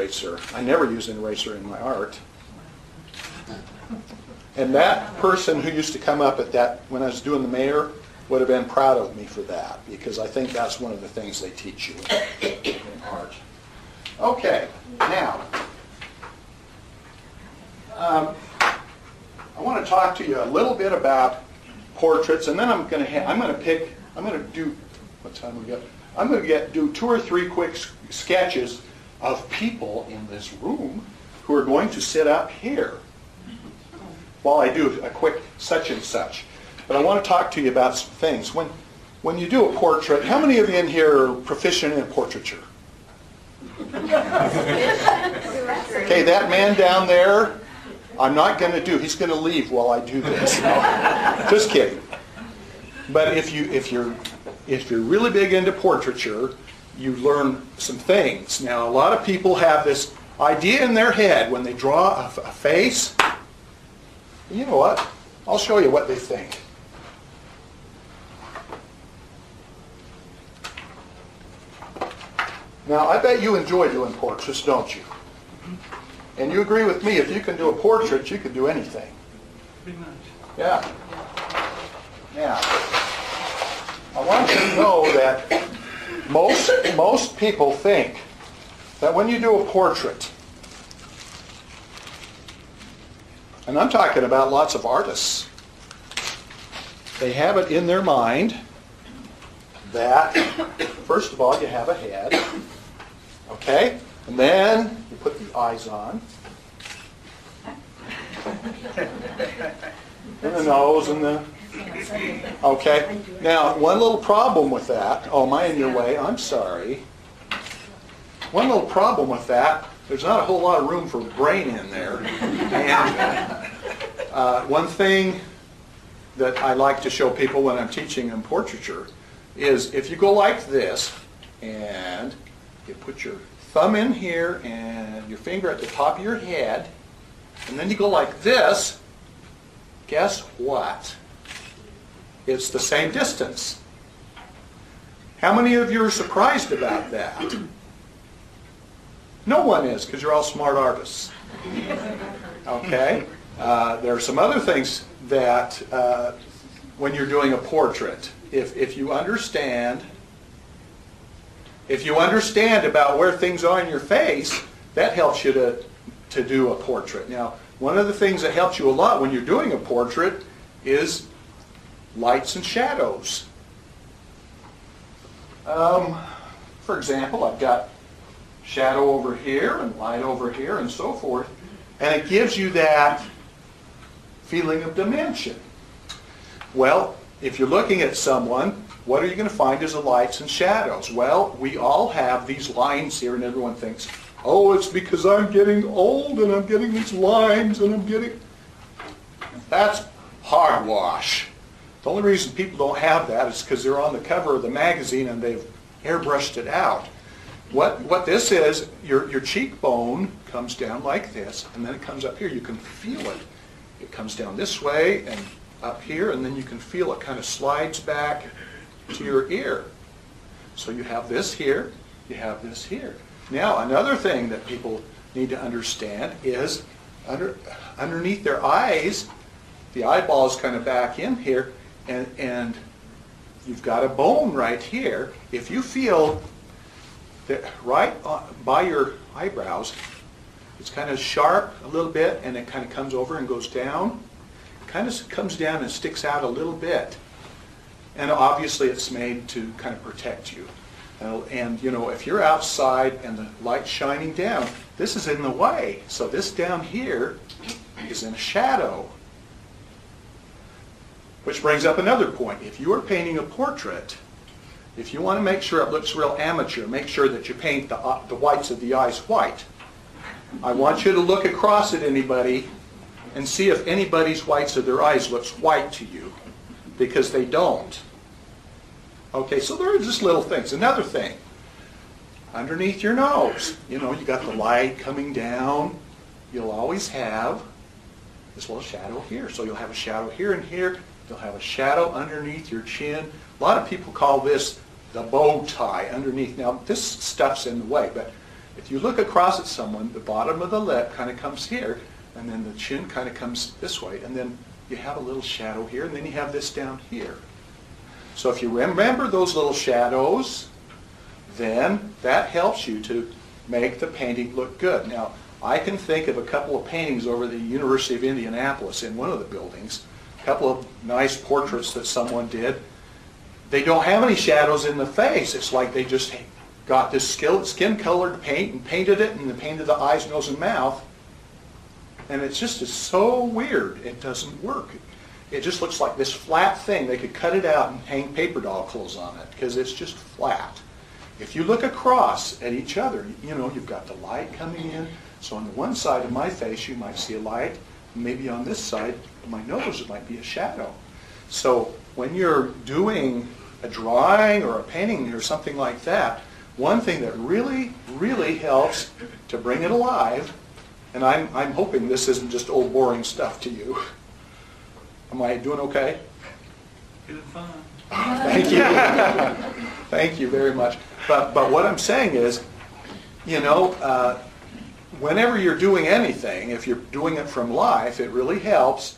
eraser. I never use an eraser in my art. And that person who used to come up at that, when I was doing the mayor, would have been proud of me for that, because I think that's one of the things they teach you in art. Okay, now, I want to talk to you a little bit about portraits, and then I'm going to do, what time we got? I'm going to do 2 or 3 quick sketches of people in this room who are going to sit up here while I do a quick such and such. But I want to talk to you about some things. When you do a portrait, how many of you in here are proficient in portraiture? Okay, that man down there, I'm not going to do. He's going to leave while I do this. Just kidding. But if you're really big into portraiture, you learn some things. Now, a lot of people have this idea in their head when they draw a face. You know what? I'll show you what they think. Now, I bet you enjoy doing portraits, don't you? And you agree with me, if you can do a portrait, you can do anything. Pretty much. Yeah. Now, I want you to know that most people think that when you do a portrait, and I'm talking about lots of artists, they have it in their mind that, first of all, you have a head, okay? And then you put the eyes on, and the nose, and the... Okay. Now, one little problem with that... Oh, am I in your way? I'm sorry. One little problem with that, there's not a whole lot of room for brain in there. And one thing that I like to show people when I'm teaching them portraiture is if you go like this, and you put your thumb in here and your finger at the top of your head, and then you go like this, guess what? It's the same distance. How many of you are surprised about that? No one is, because you're all smart artists. Okay? There are some other things that when you're doing a portrait, if you understand about where things are in your face, that helps you to do a portrait. Now, one of the things that helps you a lot when you're doing a portrait is lights and shadows. For example, I've got shadow over here and light over here and so forth, and it gives you that feeling of dimension. Well, if you're looking at someone, what are you going to find is the lights and shadows? Well, we all have these lines here, and everyone thinks, oh, it's because I'm getting old and I'm getting these lines and I'm getting... That's hogwash. The only reason people don't have that is because they're on the cover of the magazine and they've airbrushed it out. What this is, your cheekbone comes down like this, and then it comes up here. You can feel it. It comes down this way and up here, and then you can feel it kind of slides back to your ear. So you have this here, you have this here. Now, another thing that people need to understand is underneath their eyes, the eyeball is kind of back in here, and you've got a bone right here. If you feel that right by your eyebrows, it's kind of sharp a little bit, and it kind of comes over and goes down. It kind of comes down and sticks out a little bit. And obviously it's made to kind of protect you. And you know, if you're outside and the light's shining down, this is in the way. So this down here is in a shadow. Which brings up another point. If you are painting a portrait, if you want to make sure it looks real amateur, make sure that you paint the whites of the eyes white. I want you to look across at anybody and see if anybody's whites of their eyes looks white to you, because they don't. Okay, so there are just little things. Another thing, underneath your nose, you know, you got the light coming down. You'll always have this little shadow here. So you'll have a shadow here and here. You'll have a shadow underneath your chin. A lot of people call this the bow tie underneath. Now, this stuff's in the way, but If you look across at someone, the bottom of the lip kind of comes here, and then the chin kind of comes this way, and then you have a little shadow here, and then you have this down here. So if you remember those little shadows, then that helps you to make the painting look good. Now, I can think of a couple of paintings over the University of Indianapolis in one of the buildings, a couple of nice portraits that someone did. They don't have any shadows in the face. It's like they just got this skin-colored paint and painted it, and painted the eyes, nose, and mouth. And it's just so weird. It doesn't work. It just looks like this flat thing. They could cut it out and hang paper doll clothes on it because it's just flat. If you look across at each other, you know, you've got the light coming in. So on the one side of my face, you might see a light. Maybe on this side of my nose, it might be a shadow. So when you're doing a drawing or a painting or something like that, one thing that really, really helps to bring it alive, and I'm hoping this isn't just old boring stuff to you. Am I doing okay? Doing fine. Thank you. Thank you very much. But what I'm saying is, you know, whenever you're doing anything, if you're doing it from life, it really helps